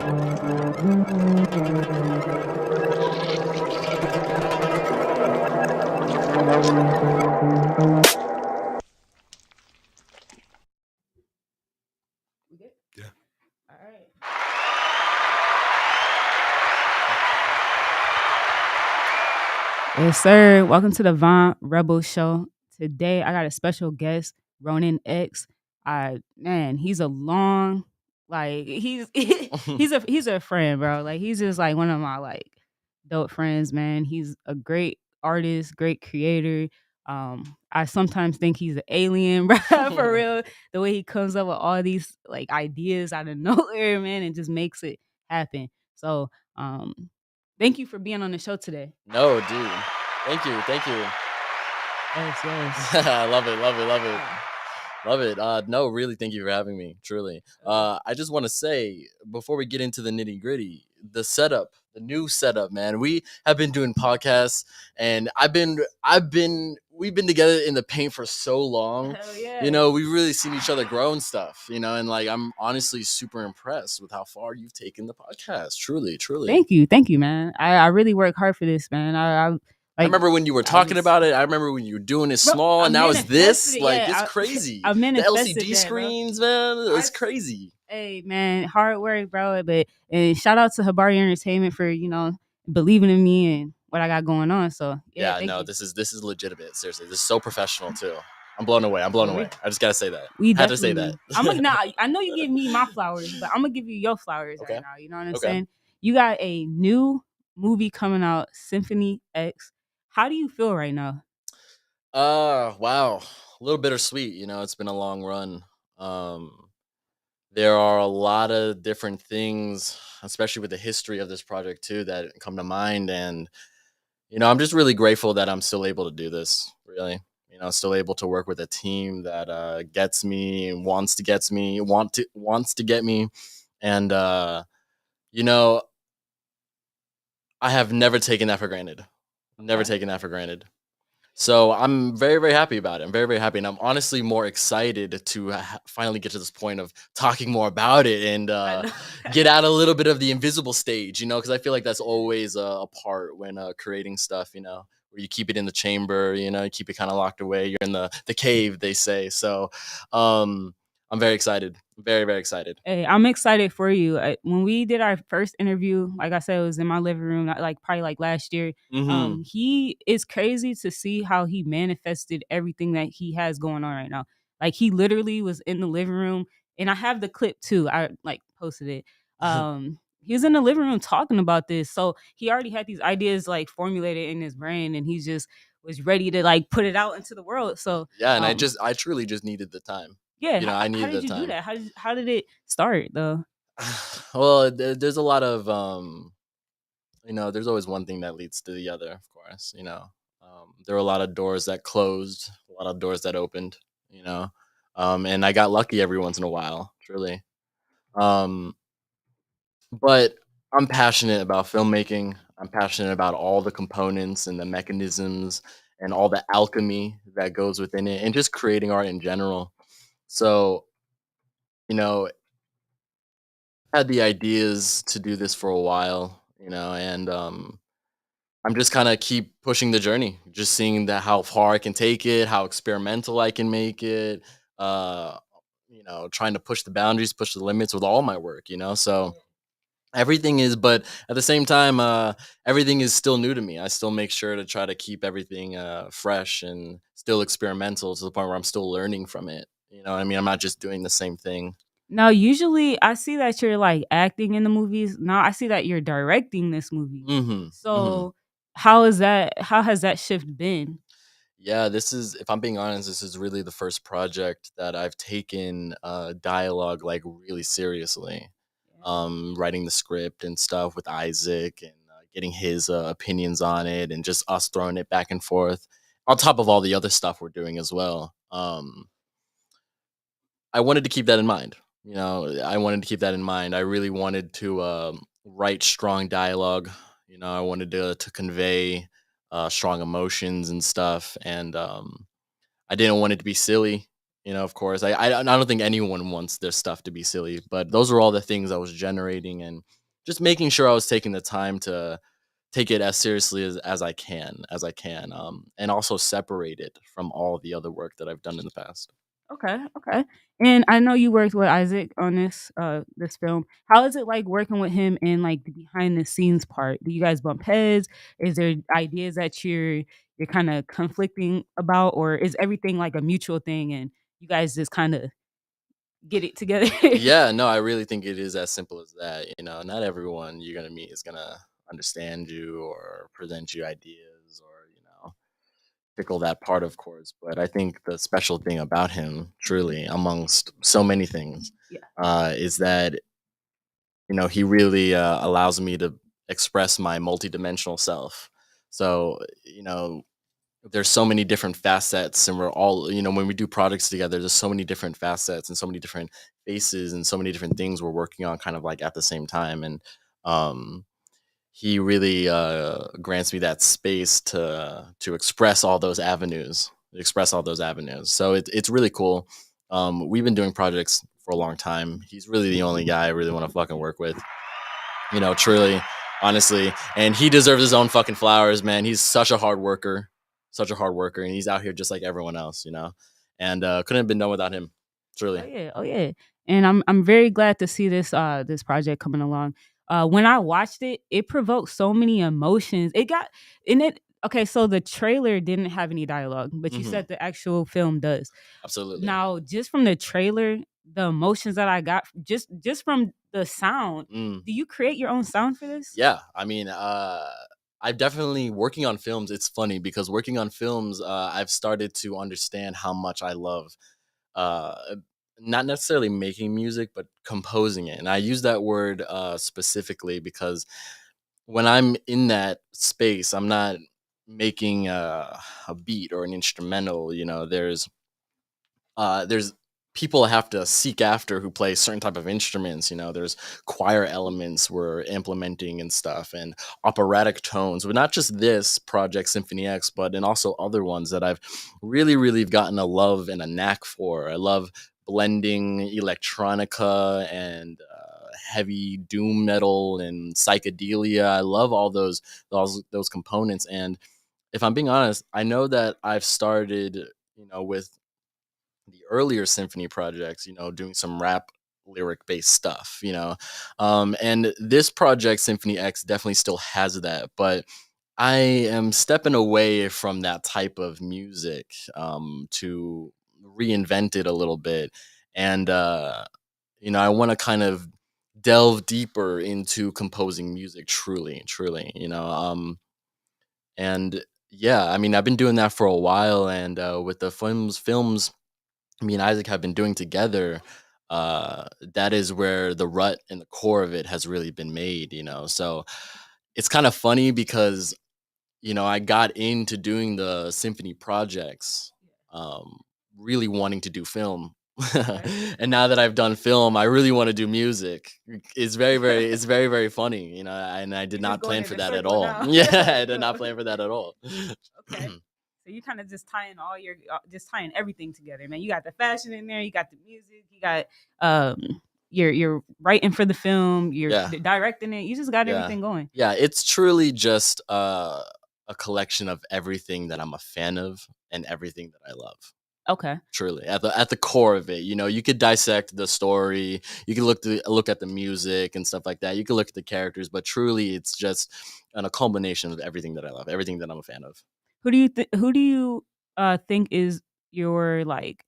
We good? Yeah. All right. Yes, sir. Welcome to the Von Rebel Show. Today, I got a special guest, Ronan X. Man, he's a long, like he's a friend, bro. Like he's just like one of my like dope friends, man. He's a great artist, great creator. I sometimes think he's an alien, bro, for real. The way he comes up with all these like ideas out of nowhere, man, and just makes it happen. So, thank you for being on the show today. No, dude. Thank you. Thank you. Yes, yes. I love it. Love it. Love it. Yeah. Love it. No, really, thank you for having me. Truly. I just want to say before we get into the nitty gritty, the setup, the new setup, man. We have been doing podcasts, and we've been together in the paint for so long. Hell yeah. You know, we've really seen each other grow and stuff. You know, and like I'm honestly super impressed with how far you've taken the podcast. Truly, truly. Thank you, man. I really work hard for this, man. I like remember when you were I talking was, about it. I remember when you were doing it bro. small, I and now it's manifested this. it. Like, Yeah, it's crazy. I The manifested LCD that, bro. screens, man. It's I- crazy. Hey, man, hard work, bro. But and shout out to Habari Entertainment for believing in me and what I got going on. So Yeah, thank no, you. this is legitimate. Seriously, this is so professional too. I'm blown away. I'm blown Oh, away. I just gotta say that. We Had to say that. definitely. I know you give me my flowers, but I'm gonna give you your flowers Okay. right now. You know what I'm Okay. saying? You got a new movie coming out, Symphony X. How do you feel right now? Wow, a little bittersweet. You know, it's been a long run. Um, there are a lot of different things, especially with the history of this project too, that come to mind, and you know, I'm just really grateful that I'm still able to do this. Really, you know, still able to work with a team that gets me and wants to get me, and you know, I have never taken that for granted. Never Okay. taken that for granted. So I'm very, very happy about it. I'm very, very happy, and I'm honestly more excited to finally get to this point of talking more about it and I know. get out a little bit of the invisible stage, you know, because I feel like that's always a part when creating stuff, you know, where you keep it in the chamber, you know, you keep it kind of locked away. You're in the cave, they say. So I'm very excited, very, very excited. Hey, I'm excited for you. When we did our first interview, like I said, it was in my living room, like probably like last year. Hmm. He is crazy to see how he manifested everything that he has going on right now. Like he literally was in the living room, and I have the clip too. I like posted it. He was in the living room talking about this, so he already had these ideas like formulated in his brain, and he just was ready to like put it out into the world. So, Yeah, and I truly just needed the time. yeah, You know, I how needed did the you do time. that? How did it start though? Well, there's a lot of you know, there's always one thing that leads to the other, of course. You know, there were a lot of doors that closed, a lot of doors that opened. You know, and I got lucky every once in a while, truly. Um, but I'm passionate about filmmaking. I'm passionate about all the components and the mechanisms and all the alchemy that goes within it, and just creating art in general. So, you know, had the ideas to do this for a while, you know, and I'm just kind of keep pushing the journey, just seeing that how far I can take it, how experimental I can make it, uh, you know, trying to push the boundaries, push the limits with all my work, you know. So everything is, but at the same time, everything is still new to me. I still make sure to try to keep everything fresh and still experimental to the point where I'm still learning from it. You know what I mean? I'm not just doing the same thing. Now, usually I see that you're like acting in the movies. Now I see that you're directing this movie. Hmm. Hmm. So how is that? How has that shift been? Yeah, this is, if I'm being honest, this is really the first project that I've taken dialogue like really seriously. Writing the script and stuff with Isaac and getting his opinions on it and just us throwing it back and forth on top of all the other stuff we're doing as well. I wanted to keep that in mind. You know, I wanted to keep that in mind. I really wanted to write strong dialogue. You know, I wanted to convey strong emotions and stuff, and I didn't want it to be silly. Of course, I don't think anyone wants their stuff to be silly, but those were all the things I was generating, and just making sure I was taking the time to take it as seriously as I can, and also separate it from all the other work that I've done in the past. Okay, okay. And I know you worked with Isaac on this film. How is it like working with him in like the behind the scenes part? Do you guys bump heads? Is there ideas that you're kind of conflicting about, or is everything like a mutual thing and you guys just kind of get it together? Yeah, no, I really think it is as simple as that. Not everyone you're gonna meet is gonna understand you or present you ideas or tickle that part, of course. But I think the special thing about him, truly, amongst so many things, Yeah. is that he really allows me to express my multidimensional self. So there's so many different facets, and we're all when we do projects together, there's so many different facets and so many different faces and so many different things we're working on kind of like at the same time. And um he really grants me that space to express all those avenues. So it's really cool. We've been doing projects for a long time. He's really the only guy I really want to fucking work with, truly, honestly. And he deserves his own fucking flowers, man. He's such a hard worker, and he's out here just like everyone else, and couldn't have been done without him, Oh truly. yeah, oh yeah. And I'm very glad to see this project coming along. When I watched it, it provoked so many emotions. It got in it. Okay, so the trailer didn't have any dialogue, but you Hmm. said the actual film does. Absolutely. Now, just from the trailer, the emotions that I got just from the sound. Mm. Do you create your own sound for this? Yeah, I mean, I've definitely working on films. It's funny because working on films, I've started to understand how much I love, uh, not necessarily making music, but composing it. And I use that word specifically because when I'm in that space, I'm not making a beat or an instrumental. There's people I have to seek after who play certain type of instruments. There's choir elements we're implementing and stuff, and operatic tones. But not just this project, Symphony X, but and also other ones that I've really, really gotten a love and a knack for. I love blending electronica and heavy doom metal and psychedelia. I love all those components. And if I'm being honest, I know that I've started, with the earlier symphony projects, doing some rap lyric based stuff, and this project, Symphony X, definitely still has that, but I am stepping away from that type of music to reinvent it a little bit. And, I want to kind of delve deeper into composing music truly, truly, and yeah, I mean, I've been doing that for a while. And with the films me and Isaac have been doing together, that is where the rut and the core of it has really been made, So it's kind of funny because, I got into doing the symphony projects, um, really wanting to do film. Okay. And now that I've done film, I really want to do music. It's very, very funny, and I did You're just not going plan in for a that at circle all. now. Yeah, I did not So plan for that at all. okay. So you kind of just tying all your just tying everything together, man. You got the fashion in there, you got the music, you got you're writing for the film, you're Yeah. directing it. You just got Yeah. everything going. Yeah, it's truly just a collection of everything that I'm a fan of and everything that I love. Okay. Truly, at the core of it, you could dissect the story, you can look at the music and stuff like that. You can look at the characters, but truly, it's just a culmination of everything that I love, everything that I'm a fan of. Who do you think is your like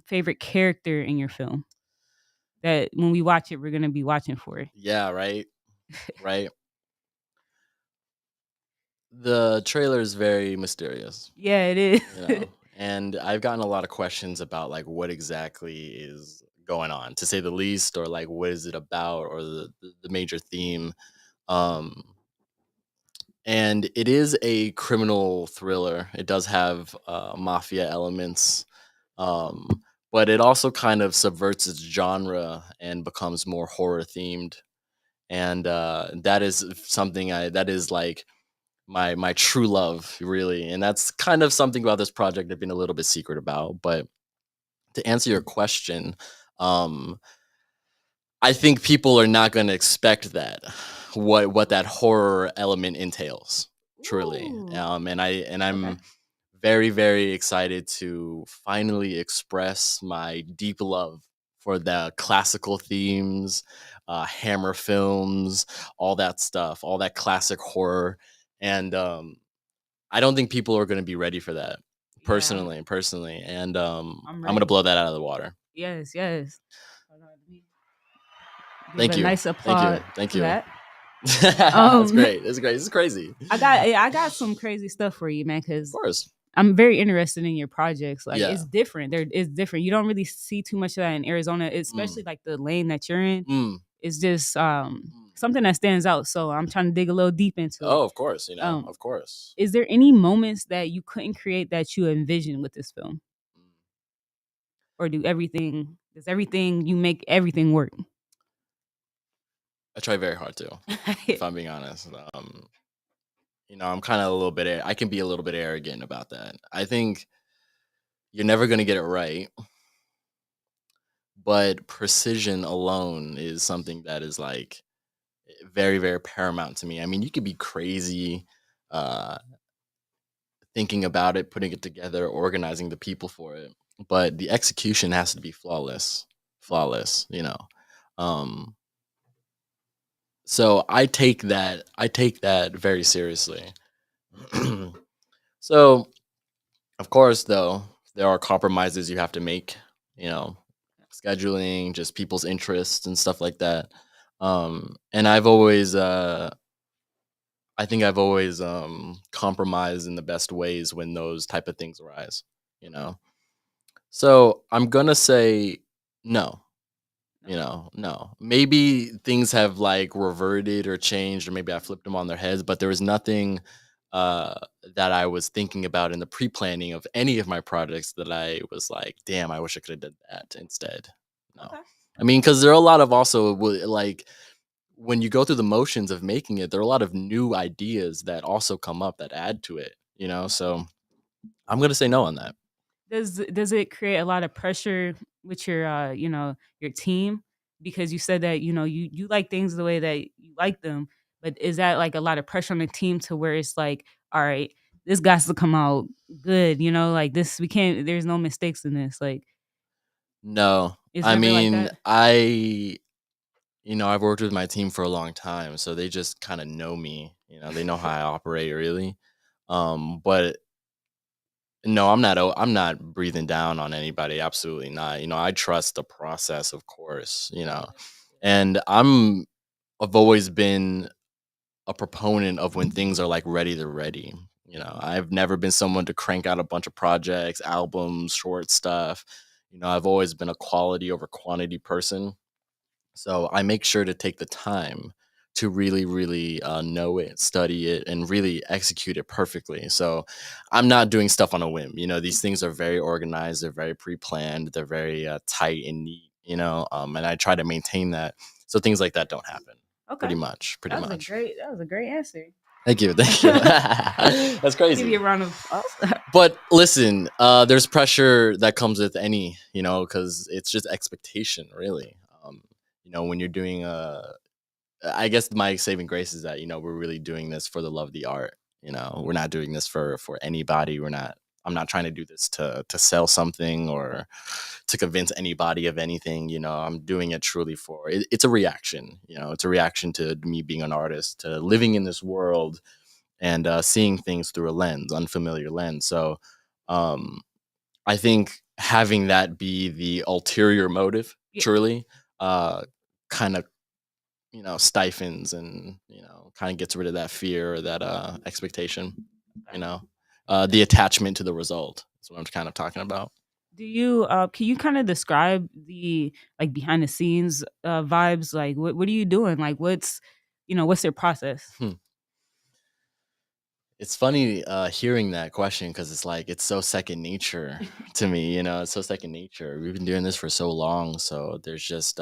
favorite character in your film that when we watch it we're going to be watching for? Yeah, right, right. The trailer is very mysterious. Yeah, it is. And I've gotten a lot of questions about like what exactly is going on, to say the least, or like what is it about, or the major theme. um and it is a criminal thriller. It does have mafia elements, um but it also kind of subverts its genre and becomes more horror themed. And that is something that is like my true love, really. And that's kind of something about this project I've been a little bit secret about, but To answer your question, um, I think people are not going to expect that what that horror element entails truly. Ooh. I'm Okay. very very excited to finally express my deep love for the classical themes, Hammer films, all that stuff, all that classic horror, and I don't think people are going to be ready for that. Yeah, Personally, and I'm I'm gonna ready. blow that out of the water. Yes, yes. Hold on, let me give Thank a you, nice thank you, applaud thank to you. that. That's Um, great. That's great. This is crazy. I got some crazy stuff for you, man, Of because course. I'm very interested in your projects. Like Yeah. it's different. It's different. You don't really see too much of that in Arizona, especially Mm, like the lane that you're in. mm, It's just mm. something that stands out. So I'm trying to dig a little deep into it. Oh, of course. Um, Of course. is there any moments that you couldn't create that you envisioned with this film, Mm. or does everything you make everything work? I try very hard to, if I'm being honest. I'm kind of a little bit. I can be a little bit arrogant about that. I think you're never gonna get it right, but precision alone is something that is like very, very paramount to me. I mean, you could be crazy, uh, thinking about it, putting it together, organizing the people for it, but the execution has to be flawless. Flawless, you know. Um, so I take that very seriously. So of course, though, there are compromises you have to make. You know, scheduling, just people's interests and stuff like that. And I think I've always compromised in the best ways when those type of things arise. You know, so I'm gonna say no. No. No. Maybe things have like reverted or changed, or maybe I flipped them on their heads, but there was nothing uh that I was thinking about in the pre-planning of any of my projects that I was like, damn, I wish I could have done that instead. No. Okay. I mean, because there are a lot of also like when you go through the motions of making it, there are a lot of new ideas that also come up that add to it, you know? So I'm gonna say no on that. Does it create a lot of pressure with your your team, because you said that you like things the way that you like them, but is that like a lot of pressure on the team to where it's like, all right, this got to come out good, like this, we can't, there's no mistakes in this, like No. it's I never like mean, that? I've worked with my team for a long time, so they just kind of know me. They know how I operate really. But no, I'm not breathing down on anybody. Absolutely not. I trust the process, of course. And I've always been a proponent of when things are like ready, they're ready. I've never been someone to crank out a bunch of projects, albums, short stuff. I've always been a quality over quantity person. So I make sure to take the time to really, really know it, study it, and really execute it perfectly. So I'm not doing stuff on a whim. These things are very organized, they're very pre planned, they're very tight and neat, and I try to maintain that so things like that don't happen. Okay, Pretty much, pretty much. that was a great answer. Thank you, thank you. That's Give crazy. you a round of applause. But listen, there's pressure that comes with any, because it's just expectation, really. When you're doing I guess my saving grace is that we're really doing this for the love of the art. We're not doing this for anybody. We're not. I'm not trying to do this to sell something or to convince anybody of anything. I'm doing it truly for it's a reaction. It's a reaction to me being an artist, to living in this world and seeing things through a lens, unfamiliar lens. So um, I think having that be the ulterior motive, Yeah. truly, kind of stifles and kind of gets rid of that fear or that expectation. You Okay. know, the attachment to the result is what I'm kind of talking about. Do you can you kind of describe the like behind the scenes vibes? Like what are you doing? Like what's their process? Hmm. It's funny hearing that question because it's like it's so second nature to me. It's so second nature. We've been doing this for so long, so there's just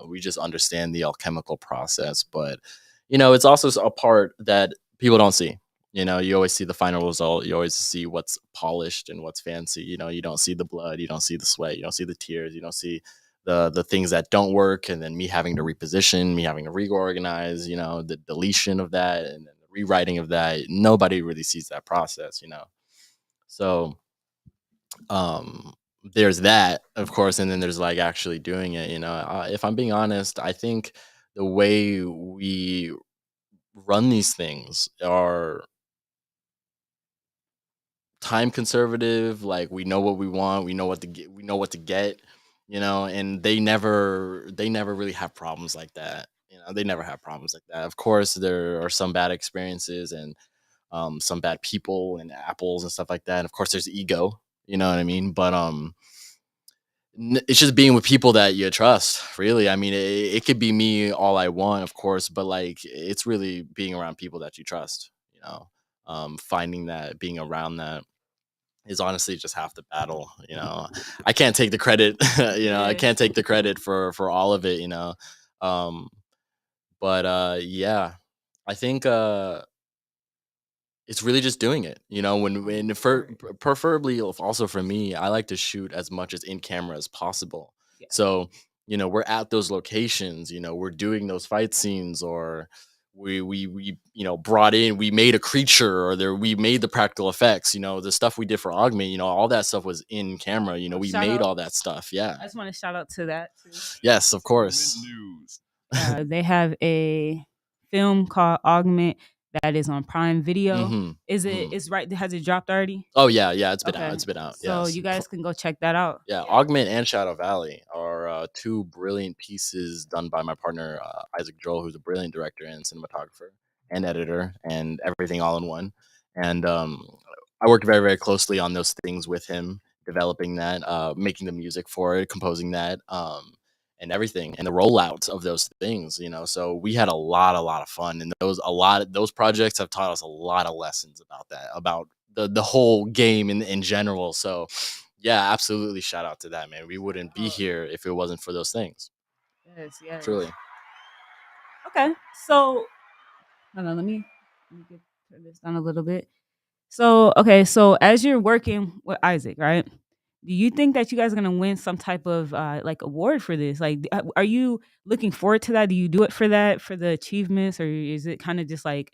we just understand the alchemical process. But it's also a part that people don't see. You always see the final result. You always see what's polished and what's fancy. You don't see the blood, you don't see the sweat, you don't see the tears, you don't see the things that don't work, and then me having to reposition, me having to reorganize, the deletion of that and then the rewriting of that. Nobody really sees that process. So um there's that, of course, and then there's like actually doing it. If I'm being honest, I think the way we run these things are time conservative. Like, we know what we want, we know what to get, we know what to get, and they never really have problems like that. They never have problems like that. Of course, there are some bad experiences and some bad people and apples and stuff like that. And of course, there's ego. You know what I mean? But it's just being with people that you trust. Really, I mean, it could be me all I want, of course, but like, it's really being around people that you trust. Finding that, being around that is honestly just half the battle. I can't take the credit. I Yeah. can't take the credit for all of it. Um, but yeah, I think it's really just doing it. When preferably, also for me, I like to shoot as much as in camera as possible. Yeah. So, we're at those locations, we're doing those fight scenes, or we brought in, we made a creature, or we made the practical effects, the stuff we did for Augment, all that stuff was in camera, we Shout made out. all that stuff. Yeah. I just want to shout out to that too. Yes, of course. They have a film called Augment that is on Prime Video. Hmm. Is it? Is right? Has it dropped already? Oh yeah, yeah, it's been out. Okay. It's been out. So Yes. you guys can go check that out. Yeah, Augment and Shadow Valley are two brilliant pieces done by my partner Isaac Joel, who's a brilliant director and cinematographer and editor and everything all in one. And I worked very, very closely on those things with him, developing that, making the music for it, composing that, and everything, and the rollout of those things. So we had a lot of fun, and those projects have taught us a lot of lessons about that, about the whole game in general. So yeah, absolutely. Shout out to that, man. We wouldn't be here if it wasn't for those things. Yes, yes. Truly. Okay, so hold on, let me turn this down a little bit. So okay, so as you're working with Isaac, right? Do you think that you guys are gonna win some type of like award for this? Like, are you looking forward to that? Do you do it for that, for the achievements, or is it kind of just like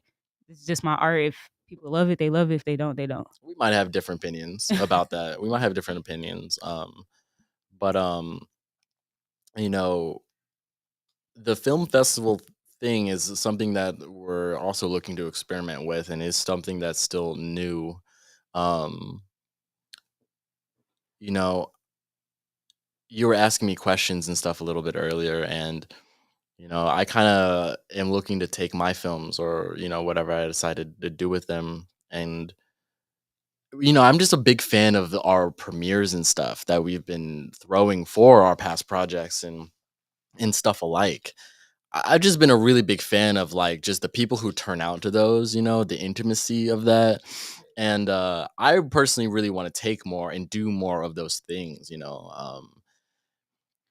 it's just my art? If people love it, they love it. If they don't, they don't. We might have different opinions about that. We might have different opinions. But you know, the film festival thing is something that we're also looking to experiment with, and is something that's still new. Um, you know, you were asking me questions and stuff a little bit earlier, and I kind of am looking to take my films, or whatever I decided to do with them, and I'm just a big fan of our premieres and stuff that we've been throwing for our past projects and stuff alike. I've just been a really big fan of, like, just the people who turn out to those, the intimacy of that. And I personally really want to take more and do more of those things.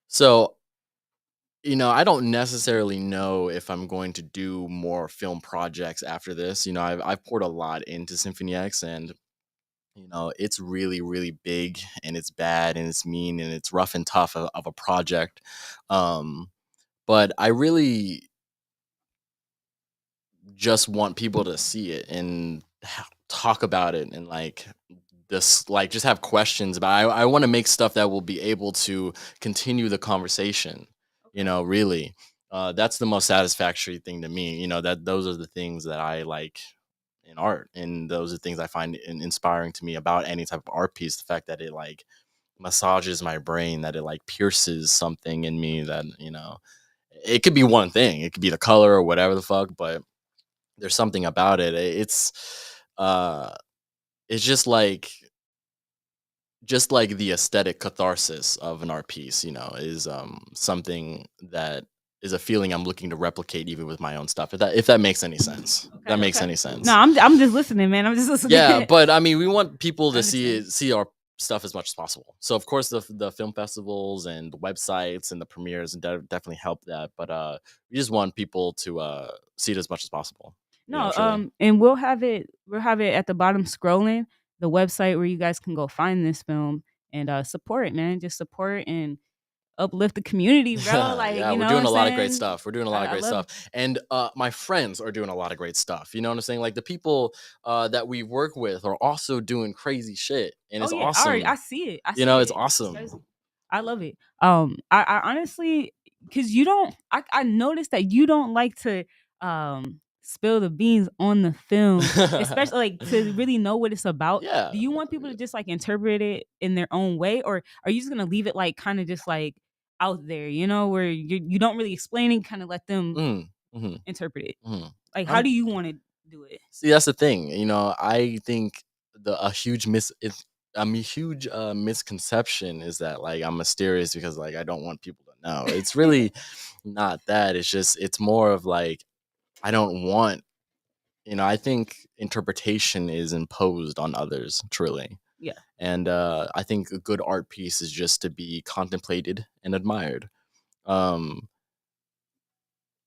So I don't necessarily know if I'm going to do more film projects after this. I've poured a lot into Symphony X, and it's really, really big, and it's bad, and it's mean, and it's rough and tough of a project. Um, but I really just want people to see it and talk about it, and like this, like, just have questions about. I want to make stuff that will be able to continue the conversation. Really, that's the most satisfactory thing to me. That those are the things that I like in art, and those are things I find inspiring to me about any type of art piece. The fact that it, like, massages my brain, that it, like, pierces something in me, that it could be one thing, it could be the color or whatever the fuck, but there's something about it. Uh it's just like the aesthetic catharsis of an art piece, is something that is a feeling I'm looking to replicate even with my own stuff. If that makes any sense. If that makes any sense. No, I'm just listening, man. I'm just listening. Yeah, but I mean, we want people I to see understand. see our stuff as much as possible. So of course the film festivals and the websites and the premieres definitely help that. But we just want people to see it as much as possible. No, truly. and we'll have it at the bottom scrolling the website where you guys can go find this film and support it, man. Just support and uplift the community, bro. Yeah, Like, yeah, you we're know what doing I'm a lot of great saying? stuff. We're doing a lot of I great love. stuff, and my friends are doing a lot of great stuff. You know what I'm saying? Like the people that we work with are also doing crazy shit, and Oh it's yeah, I awesome. see it. I You see know, it's it. It's awesome. crazy. I love it. I honestly, because you don't, I noticed that you don't like to spill the beans on the film, especially like to really know what it's about. Yeah, Do you want people to just like interpret it in their own way, or are you just gonna leave it like kind of just like out there, you know, where you don't really explain it, kind of let them mm, hmm interpret it? hmm Like, how I'm do you want to do it? see. That's the thing. You know, I think the a huge mis it's a huge misconception is that like I'm mysterious because like I don't want people to know. It's really not that. It's just it's more of like I don't want. You know, I think interpretation is imposed on others, truly. Yeah. And I think a good art piece is just to be contemplated and admired. Um,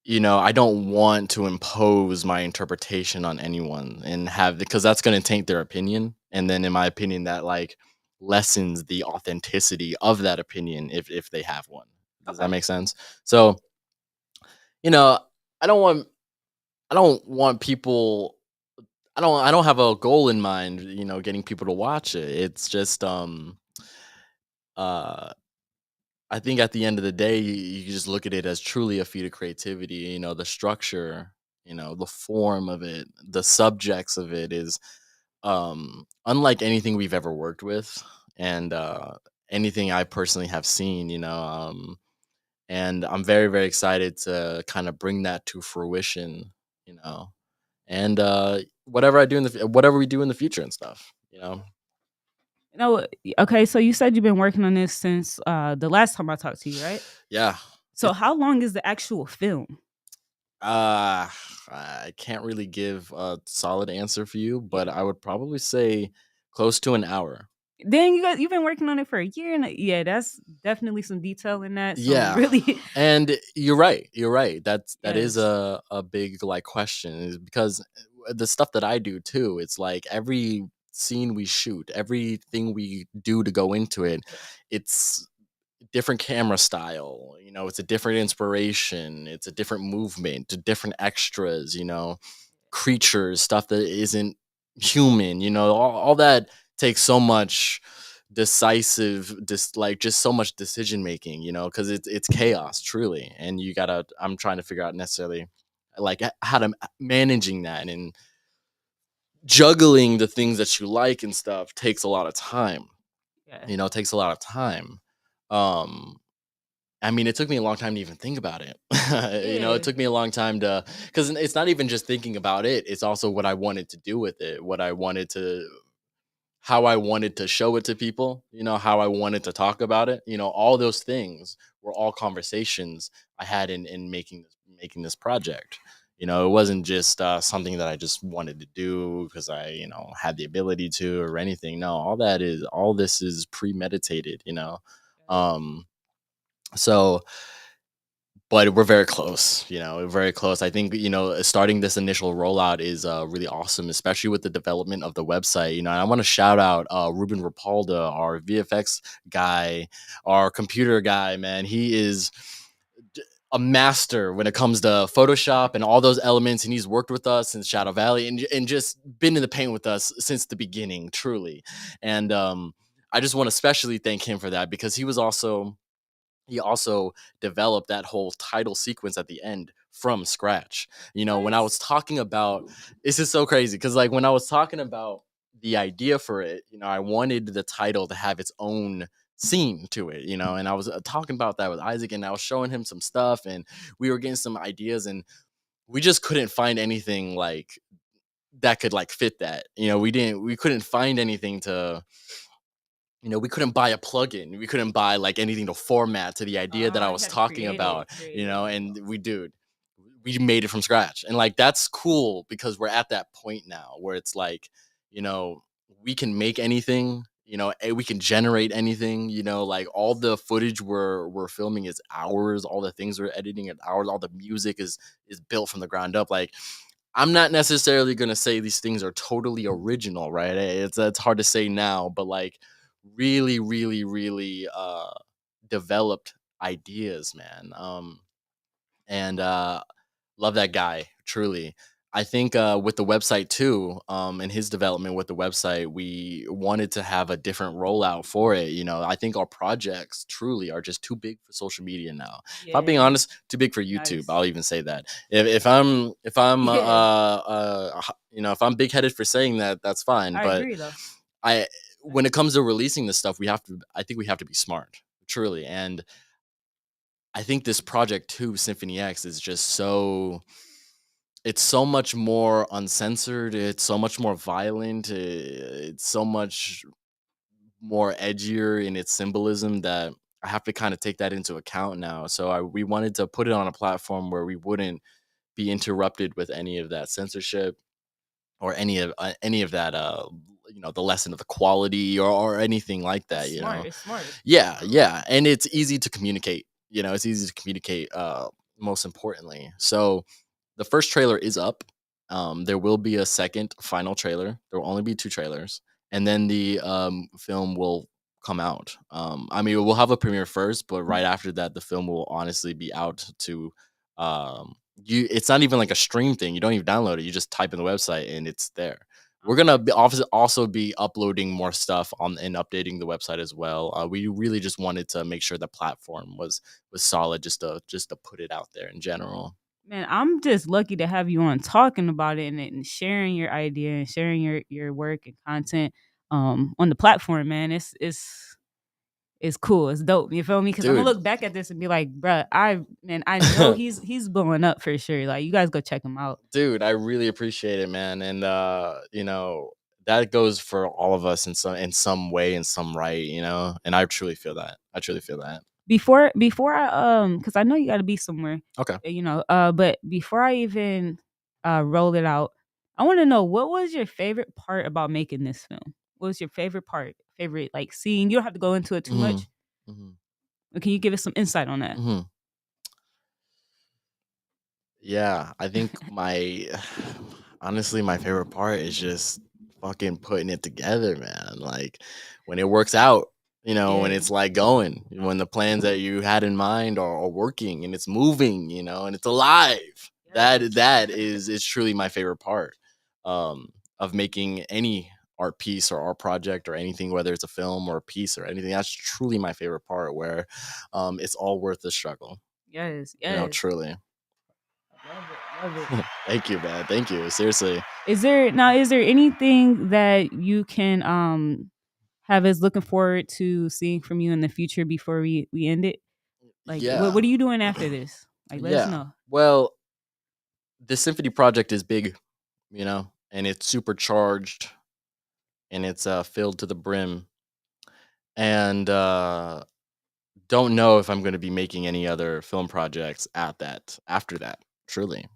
you know, I don't want to impose my interpretation on anyone and have because that's going to taint their opinion. And then, in my opinion, that like lessens the authenticity of that opinion if they have one. Does that Okay. make sense? So, you know, I don't want I don't want people I don't have a goal in mind, you know, getting people to watch it. It's just uh I think at the end of the day you just look at it as truly a feat of creativity, you know, the structure, you know, the form of it, the subjects of it is unlike anything we've ever worked with and anything I personally have seen, you know, and I'm very very excited to kind of bring that to fruition, you know. And whatever I do in whatever we do in the future and stuff, you know. No, okay. So you said you've been working on this since the last time I talked to you, right? Yeah, So it how long is the actual film? uh I can't really give a solid answer for you, Yeah. but I would probably say close to an hour. Then you've been working on it for a year, and yeah, that's definitely some detail in that. Some Yeah. really, And you're right. You're right. That is yes, a big like question is because the stuff that I do too, it's like every scene we shoot, everything we do to go into it, yeah, it's different camera style, you know, it's a different inspiration, it's a different movement, to different extras, you know, creatures, stuff that isn't human, you know, all that takes so much like just so much decision making, you know, because it's chaos truly. And you gotta I'm trying to figure out necessarily like how to managing that and juggling the things that you like and stuff takes a lot of time, yeah, you know, it takes a lot of time. um I mean, it took me a long time to even think about it. You know, it yeah, took me a long time to because it's not even just thinking about it. It's also what I wanted to do with it, how I wanted to show it to people, you know, how I wanted to talk about it. You know, all those things were all conversations I had in making this project. You know, it wasn't just something that I just wanted to do because I, you know, had the ability to or anything. No, all this is premeditated. You know, um, so but we're very close, you know, we're very close. I think, you know, starting this initial rollout is really awesome, especially with the development of the website. You know, and I want to shout out Ruben Rapalda, our VFX guy, our computer guy, man. He is a master when it comes to Photoshop and all those elements. And he's worked with us since Shadow Valley and just been in the paint with us since the beginning, truly. And I just want to especially thank him for that because he also developed that whole title sequence at the end from scratch. You know, when I what? was talking about this is so crazy because like when I was talking about the idea for it, you know, I wanted the title to have its own scene to it, you know, and I was talking about that with Isaac and I was showing him some stuff and we were getting some ideas and we just couldn't find anything like that could like fit that. You know, we couldn't find anything to you know, we couldn't buy a plugin. We couldn't buy like anything to format to the idea that I You was had to talking about, create you it. know, and we made it from scratch. And like that's cool because we're at that point now where it's like, you know, we can make anything, you know, we can generate anything, you know, like all the footage we're filming is ours, all the things we're editing are ours, all the music is built from the ground up. Like I'm not necessarily gonna say these things are totally original, right? It's hard to say now, but like really, really, really developed ideas, man. And love that guy, truly. I think with the website too, and his development with the website, we wanted to have a different rollout for it. You know, I think our projects truly are just too big for social media now. If I'm being Yeah, honest, too big for YouTube. nice. I'll even say that. If I'm Yeah, if I'm big headed for saying that, that's fine. I But agree though. I when it comes to releasing this stuff, we have to. I think we have to be smart, truly, and I think this project too, Symphony X, is just so it's so much more uncensored. It's so much more violent. It's so much more edgier in its symbolism that I have to kind of take that into account now. So we wanted to put it on a platform where we wouldn't be interrupted with any of that censorship or any of that the lesson of the quality or anything like It's that. smart. It's smart. Yeah, yeah, and it's easy to communicate. It's easy to communicate. Most importantly, so the first trailer is up. There will be a second final trailer. There will only be two trailers, and then the film will come out. I mean, we'll have a premiere first, but right after that, the film will honestly be out to you. It's not even like a stream thing. You don't even download it. You just type in the website and it's there. We're gonna Okay. be also be uploading more stuff on and updating the website as well. We really just wanted to make sure the platform was solid, just to put it out there in general. Man, I'm just lucky to have you on talking about it and sharing your idea and sharing your work and content on the platform, man. It's cool. It's dope. You feel me? Because I'm gonna Dude, look back at this and be like, bruh, I know he's blowing up for sure. Like you guys go check him out. dude, I really appreciate it, man. And that goes for all of us in some way, in some right, and I truly feel that. I truly feel that. Before I because I know you got to be somewhere, Okay. but before I even roll it out, I want to know what was your favorite part about making this film. What was your favorite part? Favorite like scene? You don't have to go into it too hmm much. hmm But can you give us some insight on that? hmm Yeah, I think honestly, my favorite part is just fucking putting it together, man. Like when it works out, when Yeah. it's like going, when the plans that you had in mind are working and it's moving, and it's alive. That Yes. that is truly my favorite part of making any art piece or art project or anything, whether it's a film or a piece or anything. That's truly my favorite part where it's all worth the struggle, Yes. Yes. truly. Love it. Love it. Thank you, man. Thank you. Seriously. Is there anything that you can have us looking forward to seeing from you in the future before we end it? Like Yeah. what are you doing after this? Like let us Yeah. know. Well, the symphony project is big, and it's supercharged and it's filled to the brim. And don't know if I'm going to be making any other film projects at that after that. Truly,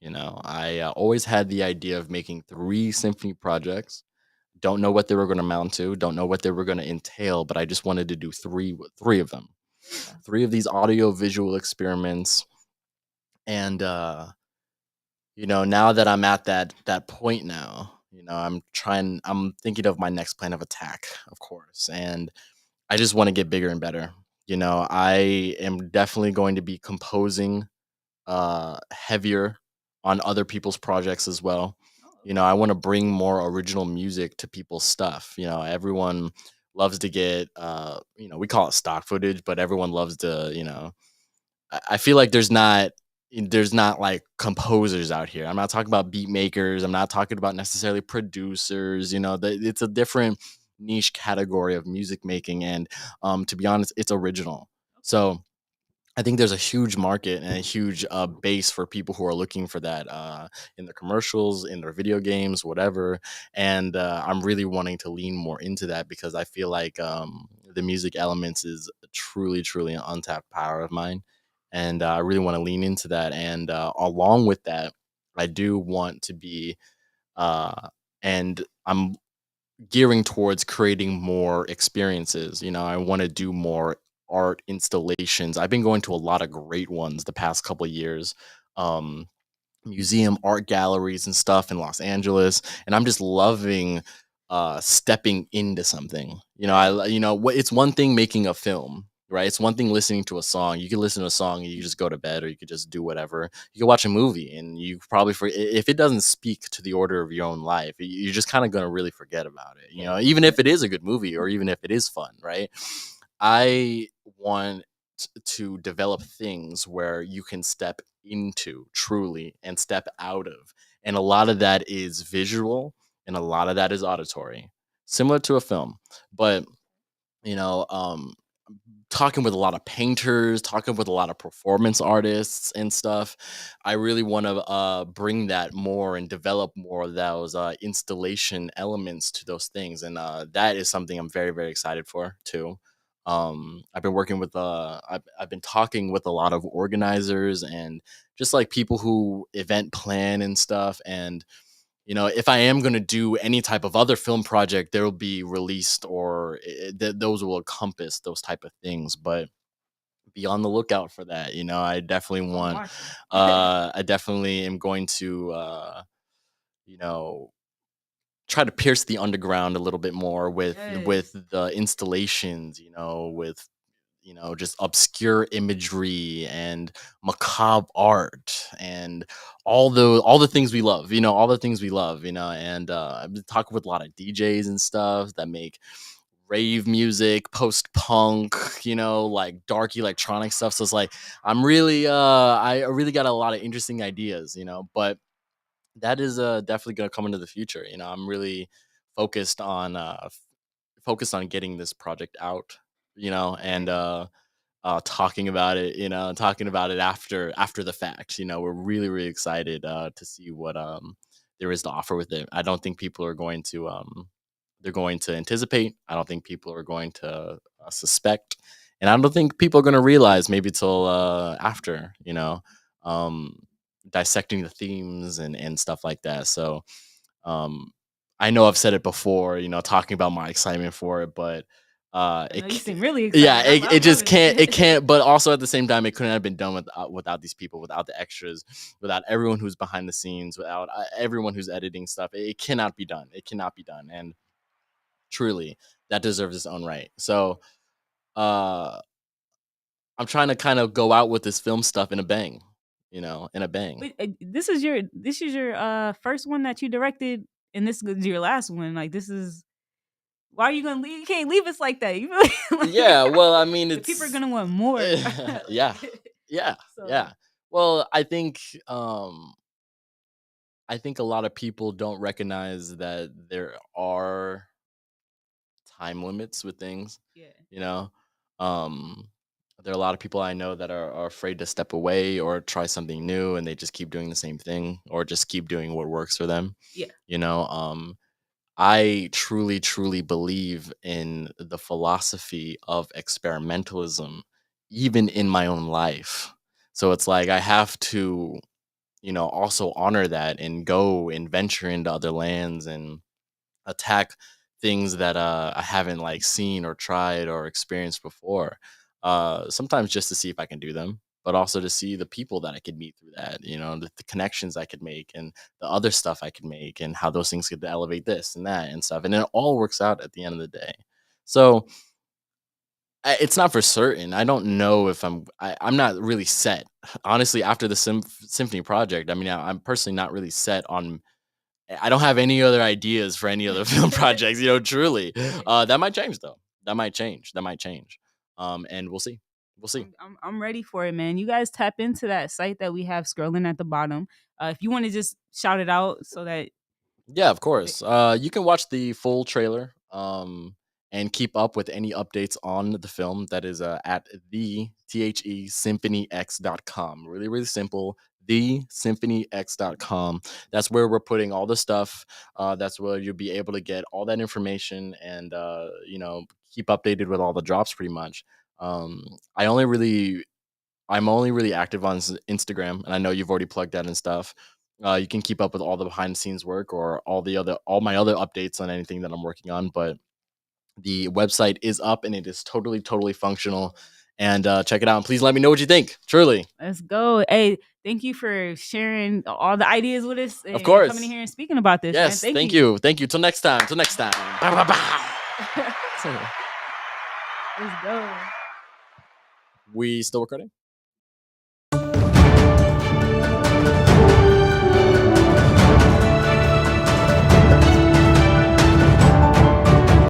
I always had the idea of making three symphony projects. Don't know what they were going to amount to. Don't know what they were going to entail, but I just wanted to do three of them. Yeah. Three of these audio visual experiments. And now that I'm at that point now, I'm thinking of my next plan of attack, of course. And I just want to get bigger and better. I am definitely going to be composing heavier on other people's projects as well. Oh, okay. I want to bring more original music to people's stuff. Everyone loves to get we call it stock footage, but everyone loves to, I feel like there's not like composers out here. I'm not talking about beat makers. I'm not talking about necessarily producers. It's a different niche category of music making, and to be honest, it's original. Okay. So I think there's a huge market and a huge base for people who are looking for that in their commercials, in their video games, whatever. And I'm really wanting to lean more into that because I feel like the music elements is truly, truly an untapped power of mine. And I really want to lean into that. And along with that, I do want to be, and I'm gearing towards creating more experiences. I want to do more art installations. I've been going to a lot of great ones the past couple of years. Um, museum art galleries and stuff in Los Angeles, and I'm just loving stepping into something. Yeah. It's one thing making a film, right? It's one thing listening to a song. You can listen to a song and you just go to bed, or you could just do whatever. You can watch a movie and you probably if it doesn't speak to the order of your own life, you're just kind of going to really forget about it. Yeah. Even if it is a good movie or even if it is fun, right? I want to develop things where you can step into truly and step out of. And a lot of that is visual and a lot of that is auditory, similar to a film. But, you know, talking with a lot of painters, talking with a lot of performance artists and stuff. I really want to bring that more and develop more of those installation elements to those things, and that is something I'm very very excited for too. I've been working with I've been talking with a lot of organizers and just like people who event plan and stuff, and if I am going to do any type of other film project, there will be released or those will encompass those type of things. But be on the lookout for that. I definitely I'm want, watching. I definitely am going to, you know, try to pierce the underground a little bit more with Yes. the installations, with just obscure imagery and macabre art and all the things we love, all the things we love, and I've been talking with a lot of DJs and stuff that make rave music, post punk, like dark electronic stuff. So it's like I really got a lot of interesting ideas, but that is definitely gonna come into the future. I'm really focused on focused on getting this project out, and Okay. talking about it after the fact. We're really really excited to see what there is to offer with it. I don't think people are going to they're going to anticipate. I don't think people are going to suspect, and I don't think people are going to realize maybe till after um, dissecting the themes and stuff like that. So um, I know I've said it before, talking about my excitement for it, but I know you seem really yeah, excited. it I'm just loving it. can't. But also at the same time, it couldn't have been done without these people, without the extras, without everyone who's behind the scenes, without everyone who's editing stuff. It cannot be done. It cannot be done, and truly, that deserves its own right. So, uh, I'm trying to kind of go out with this film stuff in a bang, in a bang. Wait, this is your first one that you directed, and this is your last one. Like this is why are you gonna leave? You can't leave us like that. You feel me? Yeah, Like, well, I mean, the people are it's gonna want more. yeah, Like, yeah, so yeah. Well, um I think a lot of people don't recognize that there are time limits with things, yeah, you know. Um there are a lot of people I know that are afraid to step away or try something new, and they just keep doing the same thing or just keep doing what works for them. yeah, You know, I truly, truly believe in the philosophy of experimentalism, even in my own life. So it's like I have to, also honor that and go and venture into other lands and attack things that I haven't like seen or tried or experienced before. Sometimes just to see if I can do them, but also to see the people that I could meet through that, the connections I could make and the other stuff I could make and how those things could elevate this and that and stuff. And it all works out at the end of the day. So it's not for certain. I don't know if I'm not really set. Honestly, after the symphony project, I mean, I'm personally not really set on. I don't have any other ideas for any other film projects, truly. yeah. That might change though. That might change. That might change. And we'll see. We'll see. I'm ready for it, man. You guys tap into that site that we have scrolling at the bottom. If you want to just shout it out so that Yeah, of they, course. You can watch the full trailer and keep up with any updates on the film. That is at the symphonyx.com. Really, really simple. The symphonyx.com. That's where we're putting all the stuff. That's where you'll be able to get all that information and, keep updated with all the drops pretty much. Um, I only really I'm only really active on Instagram, and I know you've already plugged that and stuff. You can keep up with all the behind the scenes work or all my other updates on anything that I'm working on. But the website is up and it is totally totally functional, and check it out. And please let me know what you think. Truly. Let's go. Hey, thank you for sharing all the ideas with us. And Of course. coming in here and speaking about this. Yes. Man. Thank you. Thank you. Till next time. Let's go. We still recording?